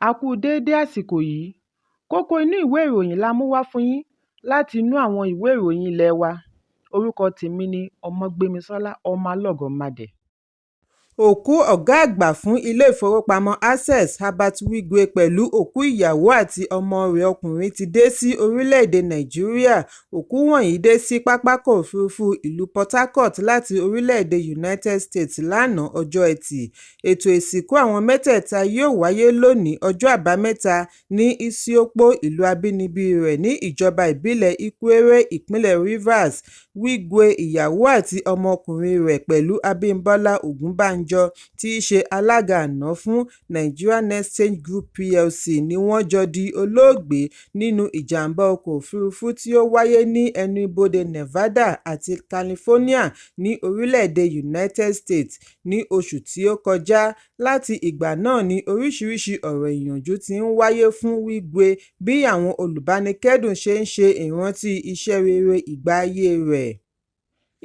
A kú déédé àsìkò yìí. Kókó inú ìwé ìròyìn la mú wá fún yín láti inú àwọn ìwé ìròyìn ilé wa. Orúkọ tèmi ni Ọmọgbémisọ́lá ọmọ Alọ́gọ̀madẹ̀. Òkú ọ̀gá àgbà fún ilé ìfowópamọ́ Access Herbert Wigwe pẹ̀lú òkú ìyàwó àti ọmọ rẹ̀ ọkùnrin ti dé sí orílẹ̀-èdè Nàìjíríà. Òkú wọ̀nyí dé sí pápákọ̀ òfurufú ìlú Port Harcourt láti orílẹ̀-èdè United States lánàá ọjọ́ Ẹtì. Ètò ìsìnkú àwọn mẹ́tẹ̀ẹ̀ta yóò wáyé lónìí ọjọ́ Àbámẹ́ta ní Isiokpo, ìlú abínibí rẹ̀ ní ìjọba ìbílẹ̀ Ikwere, ìpínlẹ̀ Rivers. Wigwe, ìyàwó àti ọmọkùnrin rẹ̀ pẹ̀lú Abímbọ́lá Ògúnbànjọ tí í ṣe alága àná fún Nigerian Exchange Group PLC ni wọ́n jọ di olóògbé nínú ìjàmbá ọkọ̀ òfurufú tí ó wáyé ní ẹnu ibodè Nevada àti California ní orílẹ̀-èdè United States ní oṣù tí ó kọjá. Láti ìgbà náà ni oríṣiríṣi ọ̀rọ̀ ìyànjú ti ń wáyé fún Wigwe bí àwọn olùbánikẹ́dùn ṣe ń ṣe ìrántí iṣẹ́ rere ìgbà ayé rẹ̀.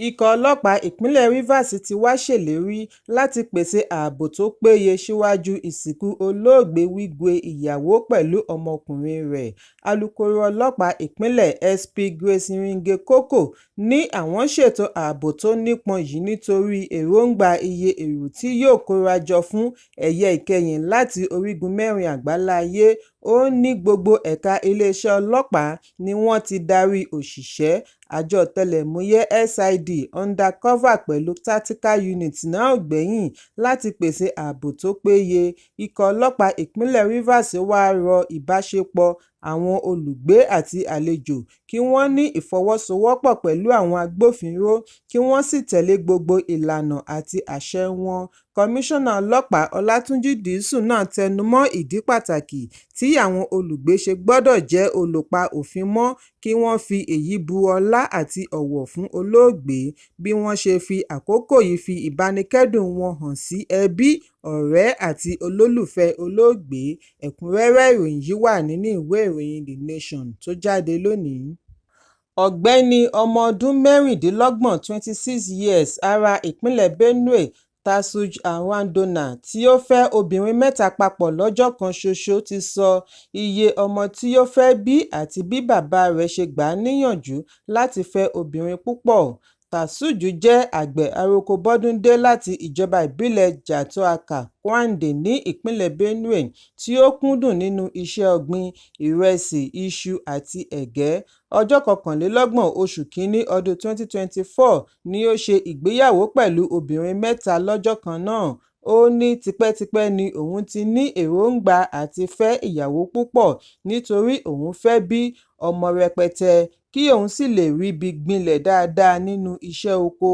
Ikọ̀ ọlọ́pàá ìpínlẹ̀ Rivers ti wá ṣèlérí láti pèsè ààbò tó péye síwájú ìsìnkú olóògbé Wigwe, ìyàwó pẹ̀lú ọmọkùnrin rẹ̀. Alukoro ọlọ́pàá ìpínlẹ̀ SP Grace Iringe Koko ní àwọn ṣètò ààbò tó nípọn yìí nítorí èròǹgbà iye èrò tí yóò kóra jọ fún ẹ̀yẹ ìkẹyìn láti orígun mẹ́rin àgbáláyé. Ó ní gbogbo ẹ̀ka iléeṣẹ́ ọlọ́pàá ni wọ́n ti darí òṣìṣẹ́ àjọ ọ̀tẹlẹ̀múyẹ́ SID undercover pẹ̀lú tactical unit náà gbẹ̀yìn láti pèsè ààbò tó péye. Ikọ̀ ọlọ́pàá ìpínlẹ̀ Rivers wá rọ ìbáṣepọ̀ àwọn olùgbé àti àlejò kí wọ́n ní ìfọwọ́sowọ́pọ̀ pẹ̀lú àwọn agbófinró kí wọ́n sì tẹ̀lé gbogbo ìlànà àti àṣẹ wọn. Kọmíṣánná ọlọ́pàá Ọlátúnjí Dìísù náà tẹnumọ́ ìdí pàtàkì tí àwọn olùgbé ṣe gbọ́dọ̀ jẹ́ olùpa òfin mọ́ kí wọ́n fi èyí bu ọlá àti ọ̀wọ̀ fún olóògbé bí wọ́n ṣe fi àkókò yìí fi ìbánikẹ́dùn wọn hàn sí ẹbí, ọ̀rẹ́ àti olólùfẹ́ olóògbé. Ẹ̀kúnrẹ́rẹ́ ìròyìn yìí wà nínú ìwé ìròyìn The Nation tó jáde lónìí. Ọ̀gbẹ́ni ọmọ ọdún mẹ́rìndínlọ́gbọ̀n 26 years ará ìpínlẹ̀ Benue Tasuj Awandona tí ó fẹ́ obìnrin mẹ́ta papọ̀ lọ́jọ́ kan ṣoṣo ti sọ iye ọmọ tí ó fẹ́ bí àti bí bàbá rẹ̀ ṣe gbà á níyànjú láti fẹ́ obìnrin púpọ̀. Tasuj jẹ́ àgbẹ̀ arókóbọ́dúndé láti ìjọba ìbílẹ̀ Jatoaka, Kwande ní ìpínlẹ̀ Benue tí ó kúndùn nínú iṣẹ́ ọ̀gbìn ìrẹsì, iṣu àti ẹ̀gẹ́. Ọjọ́ 21 oṣù Kínní ọdún 2024 ni ó ṣe ìgbéyàwó pẹ̀lú obìnrin mẹ́ta lọ́jọ́ kan náà. Ó ní tipẹ́tipẹ́ ni òun ti ní èròǹgbà àti fẹ́ ìyàwó púpọ̀ nítorí òun fẹ́ bí ọmọ rẹpẹtẹ kí òun sì lè ríbi gbinlẹ̀ dáadáa nínú iṣẹ́ oko.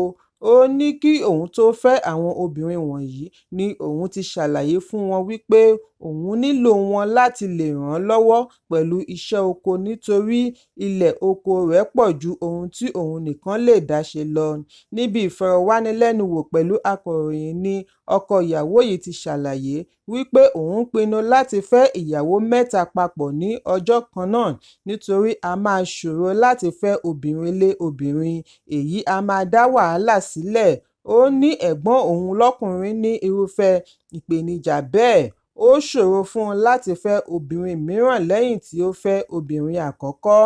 Ó ní kí òun tó fẹ́ àwọn obìnrin wọ̀nyí ni òun ti ṣàlàyé fún wọn wípé òun nílò wọn láti lè ràn án lọ́wọ́ pẹ̀lú iṣẹ́ oko nítorí ilẹ̀ oko rẹ̀ pọ̀ ju ohun tí òun nìkan lè dá ṣe lọ. Níbi ìfọ̀rọ̀wánilẹ́nuwò pẹ̀lú akọ̀ròyìn ni ọkọ ìyàwó yìí ti ṣàlàyé wípé òun pinnu láti fẹ́ ìyàwó mẹ́ta papọ̀ ní ọjọ́ kan náà nítorí a máa ṣòro láti fẹ́ obìnrin lé obìnrin, èyí a máa dá wàhálà sílẹ̀. Ó ní ẹ̀gbọ́n òun lọ́kùnrin ní irúfẹ́ ìpèníjà bẹ́ẹ̀. Ó ṣòro fún un láti fẹ́ obìnrin mìíràn lẹ́yìn tí ó fẹ́ obìnrin àkọ́kọ́.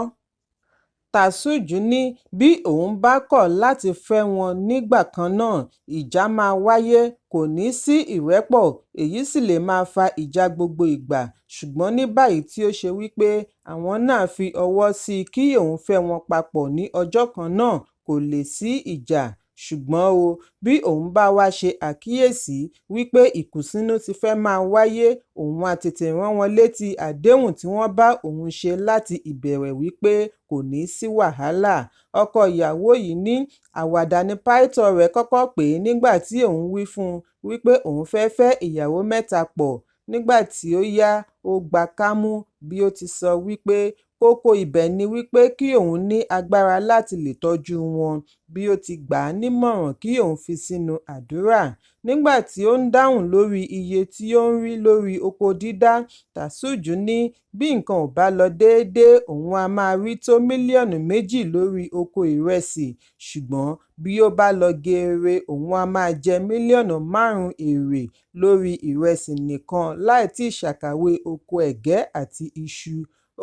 Tasuj ní bí òun bá kọ̀ láti fẹ́ wọn nígbà kan náà, ìjà máa wáyé, kò ní sí ìrẹ́pọ̀, èyí sì lè máa fa ìjà gbogbo ìgbà. Ṣùgbọ́n ní báyìí tí ó ṣe wípé àwọn náà fi ọwọ́ sí kí òun fẹ́ wọn papọ̀ ní ọjọ́ kan náà, kò lè sí ìjà. Ṣùgbọ́n bí òun bá wá ṣe àkíyèsí wípé ìkùnsínú ti fẹ́ máa wáyé, òun á tètè rán wọn létí àdéhùn tí wọ́n bá òun ṣe láti ìbẹ̀rẹ̀ wípé kò ní sí wàhálà. Ọkọ ìyàwó yìí ní àwàdà ní pàìtọ́ rẹ̀ kọ́kọ́ pè é nígbà tí òun wí fún un wípé òun fẹ́ ìyàwó mẹ́ta pọ̀. Nígbà tí ó yá, ó gbà kámú bí ó ti sọ wípé kókó ibẹ̀ ni wípé kí òun ní agbára láti lè tọ́jú wọn bí ó ti gbà á nímọ̀ràn kí òun fi sínú àdúrà. Nígbà tí ó ń dáhùn lórí iye tí ó ń rí lórí oko dídá, Tàsújù ní bí nǹkan ò bá lọ déédéé òun á máa rí tó mílíọ̀nù 2 lórí oko ìrẹsì, ṣùgbọ́n bí ó bá lọ geere òun á máa jẹ mílíọ̀nù 5 èrè lórí ìrẹsì nìkan láì tíì ṣàkàwé oko ẹ̀gẹ́ àti iṣu.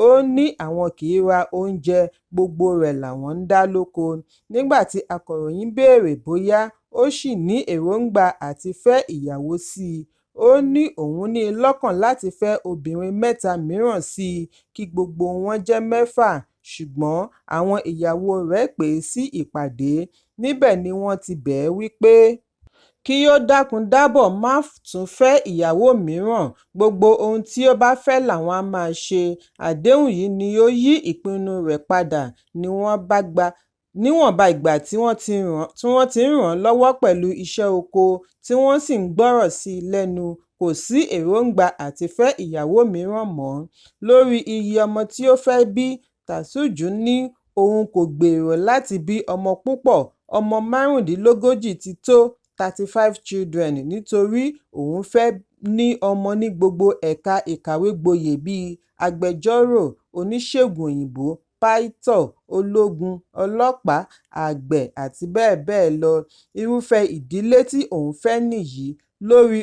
Ó ní àwọn kì í ra oúnjẹ, gbogbo rẹ̀ làwọn ń dá lóko. Nígbà tí akọ̀ròyìn béèrè bóyá ó ṣì ní èròǹgbà àti fẹ́ ìyàwó sí i, ó ní òun ní lọ́kàn láti fẹ́ obìnrin 3 mìíràn sí i kí gbogbo wọn jẹ́ 6, ṣùgbọ́n àwọn ìyàwó rẹ̀ pè é sí ìpàdé. Níbẹ̀ ni wọ́n ti bẹ̀ ẹ́ wípé kí ó dákun dábọ̀ má tún fẹ́ ìyàwó mìíràn, gbogbo ohun tí ó bá fẹ́ làwọn á máa ṣe. Àdéhùn yìí ni ó yí ìpinnu rẹ̀ padà níwọ̀nba ìgbà tí wọ́n ti ń ràn án lọ́wọ́ pẹ̀lú iṣẹ́ oko tí wọ́n sì ń gbọ́rọ̀ sí i lẹ́nu. Kò sí èròǹgbà àti fẹ́ ìyàwó mìíràn mọ́. Lórí iye ọmọ tí ó fẹ́ bí, Tàsújù ní òun kò gbèrò láti bí ọmọ púpọ̀, ọmọ 35 ti tó 35 children nítorí òun fẹ́ ní ọmọ ní gbogbo ẹ̀ka ìkàwégboyè bíi agbẹjọ́rò, oníṣègùn òyìnbó, pásítọ̀, ológun, ọlọ́pàá, àgbẹ̀ àti bẹ́ẹ̀ bẹ́ẹ̀ lọ. Irúfẹ́ ìdílé tí òun fẹ́ nìyí. Lórí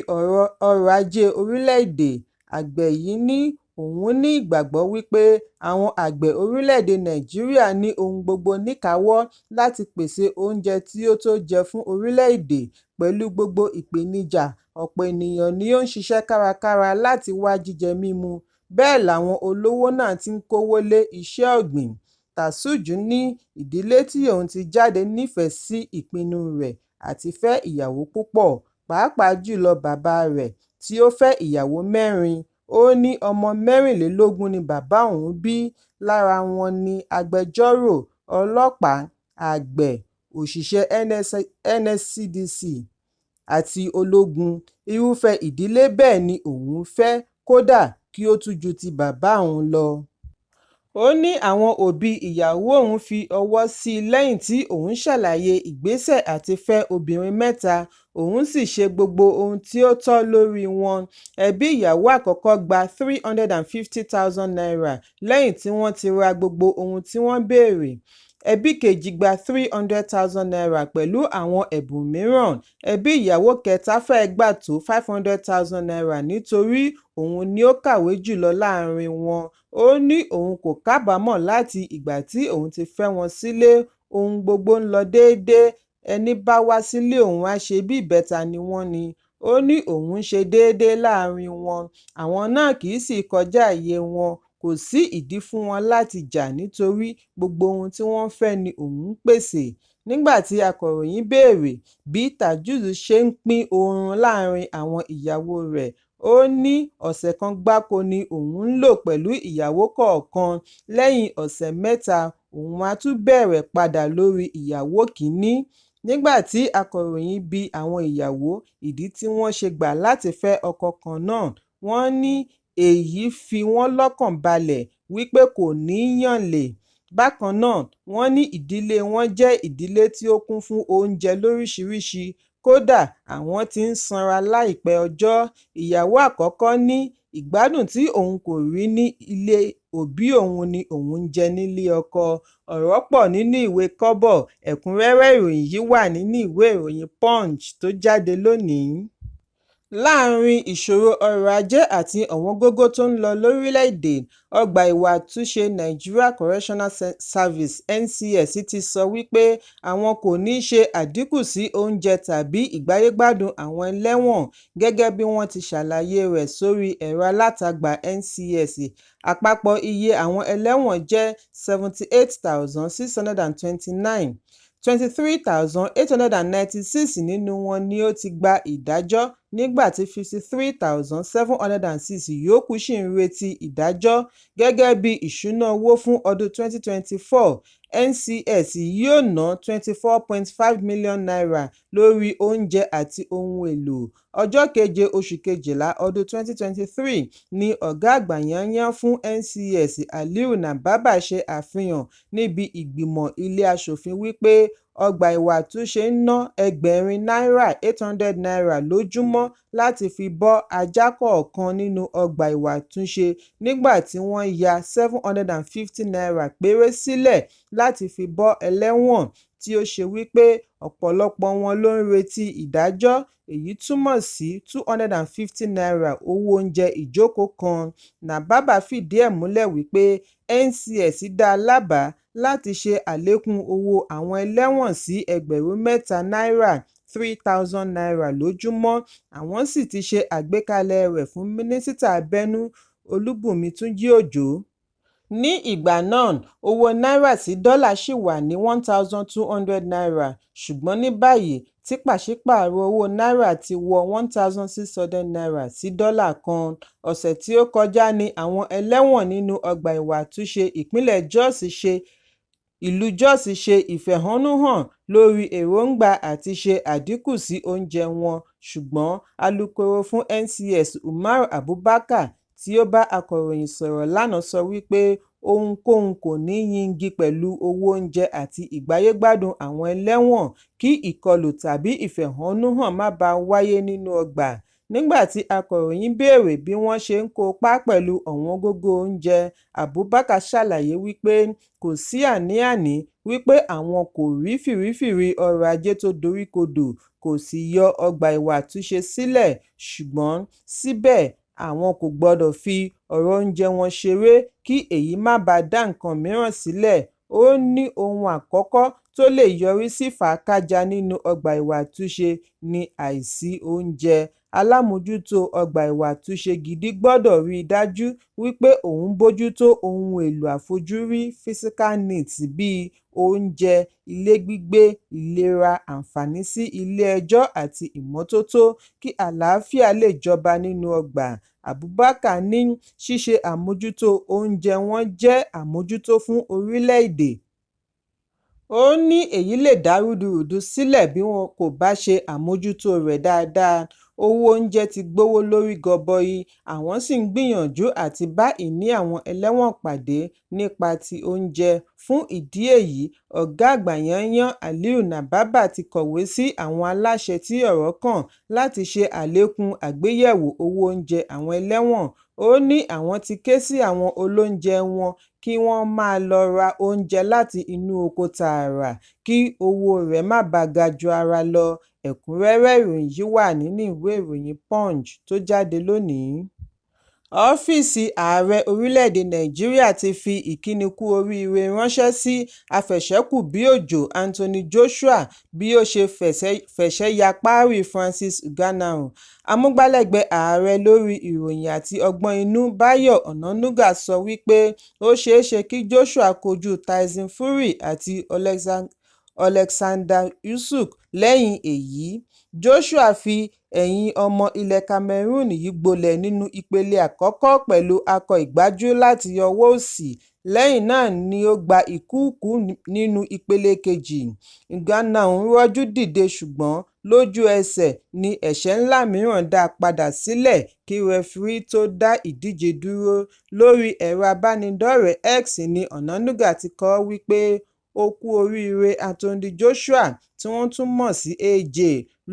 ọrọ̀ ajé orílẹ̀-èdè, àgbẹ̀ yìí ní òun ní ìgbàgbọ́ wípé àwọn àgbẹ̀ orílẹ̀-èdè Nàìjíríà ní ohun gbogbo níkàáwọ́ láti pèsè oúnjẹ tí ó tó jẹ fún orílẹ̀-èdè. Pẹ̀lú gbogbo ìpèníjà, ọ̀pọ̀ ènìyàn ni ó ń ṣiṣẹ́ kárakára láti wá jíjẹ mímu. Bẹ́ẹ̀ làwọn olówó náà ti ń kówó lé iṣẹ́ ọ̀gbìn. Tàsújù ní ìdílé tí òun ti jáde nífẹ̀ẹ́ sí ìpinnu rẹ̀ àti fẹ́ ìyàwó púpọ̀, pàápàá jùlọ bàbá rẹ̀ tí ó fẹ́ ìyàwó 4. Ó ní ọmọ 24 ni bàbá òun bí, lára wọn ni agbẹjọ́rò, ọlọ́pàá, àgbẹ̀, òṣìṣẹ́ NSCDC àti ológun. Irúfẹ́ ìdílé bẹ́ẹ̀ ni òun fẹ́, kódà kí ó tún ju ti bàbá òun lọ. Ó ní àwọn òbí ìyàwó òun fi ọwọ́ sí i lẹ́yìn tí òun ṣàlàyé ìgbésẹ̀ àti fẹ́ obìnrin 3, òun sì ṣe gbogbo ohun tí ó tọ́ lórí wọn. Ẹbí ìyàwó àkọ́kọ́ gba 350,000 naira lẹ́yìn tí wọ́n ti ra gbogbo ohun tí wọ́n béèrè. Ẹbí kejì gba 300,000 naira pẹ̀lú àwọn ẹ̀bùn mìíràn. Ẹbí ìyàwó kẹta fẹ́ẹ́ gbà tó 500,000 naira nítorí òun ni ó kàwé jùlọ láàrin wọn. Ó ní òun kò kábàámọ̀ láti ìgbà tí òun ti fẹ́ wọn sílé, ohun gbogbo ń lọ déédéé, ẹni bá wá sílé òun á ṣe bí ìbẹ́ta ni wọ́n ni. Ó ní òun ń ṣe déédéé láàrin wọn, àwọn náà kì í sì kọjá àyè wọn, kò sí ìdí fún wọn láti jà nítorí gbogbo ohun tí wọ́n fẹ́ ni òun ń pèsè. Nígbà tí akọ̀ròyìn béèrè bí Tàsújù ṣe ń pín oorun láàrin àwọn ìyàwó rẹ̀, ó ní ọ̀sẹ̀ kan gbáko ni òun ń lò pẹ̀lú ìyàwó kọ̀ọ̀kan. Lẹ́yìn ọ̀sẹ̀ 3, òun á tún bẹ̀rẹ̀ padà lórí ìyàwó kìíní. Nígbà tí akọ̀ròyìn bi àwọn ìyàwó ìdí tí wọ́n ṣe gbà láti fẹ́ ọkọ kan náà, wọ́n ní èyí fi wọ́n lọ́kàn balẹ̀ wípé kò ní yànlè. Bákan náà, wọ́n ní ìdílé wọn jẹ́ ìdílé tí ó kún fún oúnjẹ lóríṣiríṣi, kódà àwọn tí ń sanra láìpẹ́ ọjọ́. Ìyàwó àkọ́kọ́ ní ìgbádùn tí òun kò rí ní ilé òbí òun ni òun ń jẹ nílé ọkọ. Ọ̀rọ̀ pọ̀ nínú ìwé Kókó. Ẹ̀kúnrẹ́rẹ́ ìròyìn yìí wà nínú ìwé ìròyìn Punch tó jáde lónìí. Láàárín ìṣòro ọrọ̀ ajé àti ọ̀wọ́ngógó tó ń lọ lórílẹ̀-èdè, Ọgbà Ìwà Àtúnṣe Nigeria Correctional Service (NCS) ti sọ wípé àwọn kò ní ṣe àdínkù sí oúnjẹ tàbí ìgbáyégbádùn àwọn ẹlẹ́wọ̀n gẹ́gẹ́ bí wọ́n ti ṣàlàyé rẹ̀ sórí ẹ̀rọ alátagbà NCS. Àpapọ̀ iye àwọn ẹlẹ́wọ̀n jẹ́ 78,629. 23,896 nínú wọn ni ó ti gba ìdájọ́ nígbà tí 53,706 yòókù ṣì ń retí ìdájọ́. Gẹ́gẹ́ bí ìṣúná owó fún ọdún 2024, NCS yóò ná $24.5 million lórí oúnjẹ àti ohun èlò. Ọjọ́ keje oṣù kejìlá ọdún 2023 ni ọ̀gá àgbà yányán fún NCS Erena ṣe àfihàn níbi ìgbìmọ̀ ilé aṣòfin wípé ọgbà ìwà àtúnṣe ń ná Ẹgbẹ̀rin náírà (800) lójúmọ́ láti fi bọ́ ajá kọ̀ọ̀kan nínú ọgbà ìwà àtúnṣe, nígbà tí wọ́n ya N750 péré sílẹ̀ láti fi bọ́ ẹlẹ́wọ̀n, tí ó ṣe wípé ọ̀pọ̀lọpọ̀ wọn ló ń retí ìdájọ́. Èyí túmọ̀ sí N250 owó oúnjẹ ìjókòó kan. Nababa fìdí ẹ̀ múlẹ̀ wípé NCS dá lábàá láti ṣe àlékún owó àwọn ẹlẹ́wọ̀n sí N3,000 (3,000) lójúmọ́. Àwọn sì ti ṣe àgbékalẹ̀ rẹ̀ fún Mínísítà Abẹ́nú Olúbùnmi Túnjí-Òjó. Ní ìgbà náà, owó náírà sí dọ́là ṣì wà ní N1,200, ṣùgbọ́n ní báyìí tí pàṣípààrọ̀ owó náírà ti wọ N1,600 sí dọ́là kan. Ọ̀sẹ̀ tí ó kọjá ní àwọn ẹlẹ́wọ̀n nínú ọgbà ìwà àtúnṣe ìlú Jos ṣe ìfẹ̀hónúhàn lórí èròǹgbà àti ṣe àdínkù sí oúnjẹ wọn, ṣùgbọ́n alukoro fún NCS Umar Abubakar tí ó bá akọ̀ròyìn sọ̀rọ̀ lánàá sọ wípé ohunkóhun kò ní yingi pẹ̀lú owó oúnjẹ àti ìgbáyégbádùn àwọn ẹlẹ́wọ̀n kí ìkọlù tàbí ìfẹ̀hónúhàn má bàa wáyé nínú ọgbà. Nígbà tí akọ̀ròyìn béèrè bí wọ́n ṣe ń kópa pẹ̀lú ọ̀wọ́ngógó oúnjẹ, Abubakar ṣàlàyé wípé kò sí àní-àní wípé àwọn kò rí fìrífìrí ọrọ̀ ajé tó doríkodò, kò sì yọ ọgbà ìwà àtúnṣe sílẹ̀, ṣùgbọ́n síbẹ̀ àwọn kò gbọdọ̀ fi ọ̀rọ̀ oúnjẹ wọn ṣeré kí èyí má bàa dá nǹkan mìíràn sílẹ̀. Ó ní ohun àkọ́kọ́ tó lè yọrí sí fàákájà nínú ọgbà ìwà àtúnṣe ní àìsí oúnjẹ. Alámòójútó ọgbà ìwà àtúnṣe gidi gbọ́dọ̀ rí i dájú wípé òun bójútó ohun èlò àfojúrí physical needs bíi oúnjẹ, ilé gbígbé, ìlera, àǹfààní sí ilé ẹjọ́ àti ìmọ́tótó kí àlàáfíà lè jọba nínú ọgbà. Abubakar ní ṣíṣe àmójútó oúnjẹ wọn jẹ́ àmójútó fún orílẹ̀-èdè. Ó ní èyí lè dá rúdurùdu sílẹ̀ bí wọn kò bá ṣe àmójútó rẹ̀ dáadáa. Owó oúnjẹ ti gbówó lórí gọbọi, àwọn sì ń gbìyànjú àti bá ìní àwọn ẹlẹ́wọ̀n pàdé nípa ti oúnjẹ. Fún ìdí èyí, ọ̀gá àgbà yányán Erena ti kọ̀wé sí àwọn aláṣẹ tí ọ̀rọ̀ kàn láti ṣe àlékún àgbéyẹ̀wò owó oúnjẹ àwọn ẹlẹ́wọ̀n. Ó ní àwọn ti ké sí àwọn olóúnjẹ wọn kí wọ́n máa lọ ra oúnjẹ láti inú oko tààrà kí owó rẹ̀ má bàa ga ju ara lọ. Ẹ̀kúnrẹ́rẹ́ ìròyìn yìí wà nínú ìwé ìròyìn Punch tó jáde lónìí. Ọ́fíìsì Ààrẹ orílẹ̀-èdè Nàìjíríà ti fi ìkíni kú oríire ránṣẹ́ sí afẹ̀ṣẹ́kù-bí-òjò Anthony Joshua bí ó ṣe fẹ̀ṣẹ̀ ya páárì Francis Ngannou. Amúgbálẹ́gbẹ̀ẹ́ ààrẹ lórí ìròyìn àti ọgbọ́n inú Báyọ̀ Ọ̀nànúgà sọ wípé ó ṣeéṣe kí Joshua kojú Tyson Fury àti Alexander Usyk lẹ́yìn èyí. Joshua fi ẹ̀yìn ọmọ ilẹ̀ Cameroon yìí gbolẹ̀ nínú ìpele àkọ́kọ́ pẹ̀lú akọ ìgbájú láti ọwọ́ òsì. Lẹ́yìn náà ni ó gba ìkúùkù nínú ìpele kejì. Ngannou rọ́jú dìde ṣùgbọ́n lójú ẹsẹ̀ ni ẹ̀ṣẹ́ ńlá mìíràn dá padà sílẹ̀ kí rẹfirí tó dá ìdíje dúró. Lórí ẹ̀rọ abánidọ́rẹ̀ẹ́ X ni Ọ̀nànúgà ti kọ wípé ó kú oríire Anthony Joshua tí wọ́n tún mọ̀ sí AJ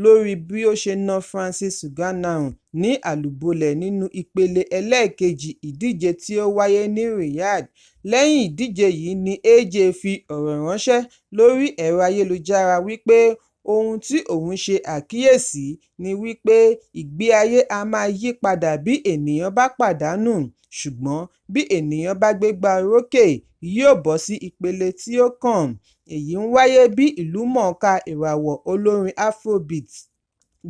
lórí bí ó ṣe na Francis Ngannou ní àlùbọ́lẹ̀ nínú ìpele ẹlẹ́ẹ̀kejì ìdíje tí ó wáyé ní Riyadh. Lẹ́yìn ìdíje yìí ni AJ fi ọ̀rọ̀ ránṣẹ́ lórí ẹ̀rọ ayélujára wípé ohun tí òun ṣe àkíyèsí ni wípé ìgbé ayé a máa yí padà bí ènìyàn bá pàdánù, ṣùgbọ́n bí ènìyàn bá gbégbá orókè yóò bọ́ sí ìpele tí ó kàn. Èyí ń wáyé bí ìlúmọ̀ọ́ká ìràwọ̀ olórin Afrobeat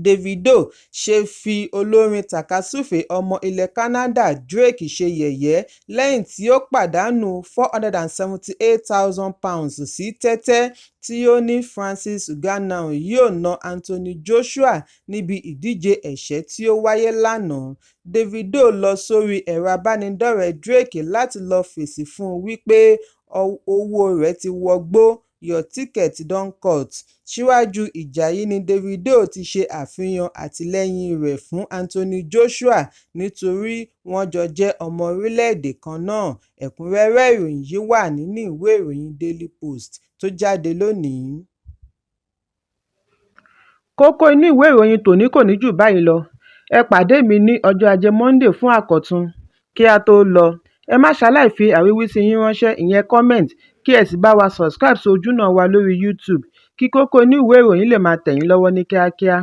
Davido ṣe fi olórin tàkasúfèé ọmọ ilẹ̀ Canada Drake ṣe yẹ̀yẹ́ lẹ́yìn tí ó pàdánù £478,000 sí tẹ́tẹ́ tí ó ní Francis Ngannou yóò na Anthony Joshua níbi ìdíje ẹ̀ṣẹ́ tí ó wáyé lánàá. Davido lọ sórí ẹ̀rọ abánidọ́rẹ̀ẹ́ Drake láti lọ fèsì fún un wípé owó rẹ̀ ti wọgbó, "Your ticket don cut". Síwájú ìjà yìí ni Davido ti ṣe àfihàn àtìlẹ́yìn rẹ̀ fún Anthony Joshua nítorí wọ́n jọ jẹ́ ọmọ orílẹ̀-èdè kan náà. Ẹ̀kúnrẹ́rẹ́ ìròyìn yìí wà nínú ìwé ìròyìn Daily Post tó jáde lónìí. Kókó inú ìwé ìròyìn tòní kò ní jù báyìí lọ. Ẹ pàdé mi ní ọjọ́ Ajé Monday fún àkọ́tún. Kí a tó lọ, ẹ má ṣaláì fi àríwísí yín ránṣẹ́, ìyẹn comment, kí ẹ sì bá wa subscribe sí ojúnà wa lórí YouTube kí kókó inú ìwé ìròyìn lè máa tẹ̀ yín lọ́wọ́ ní kíákíá.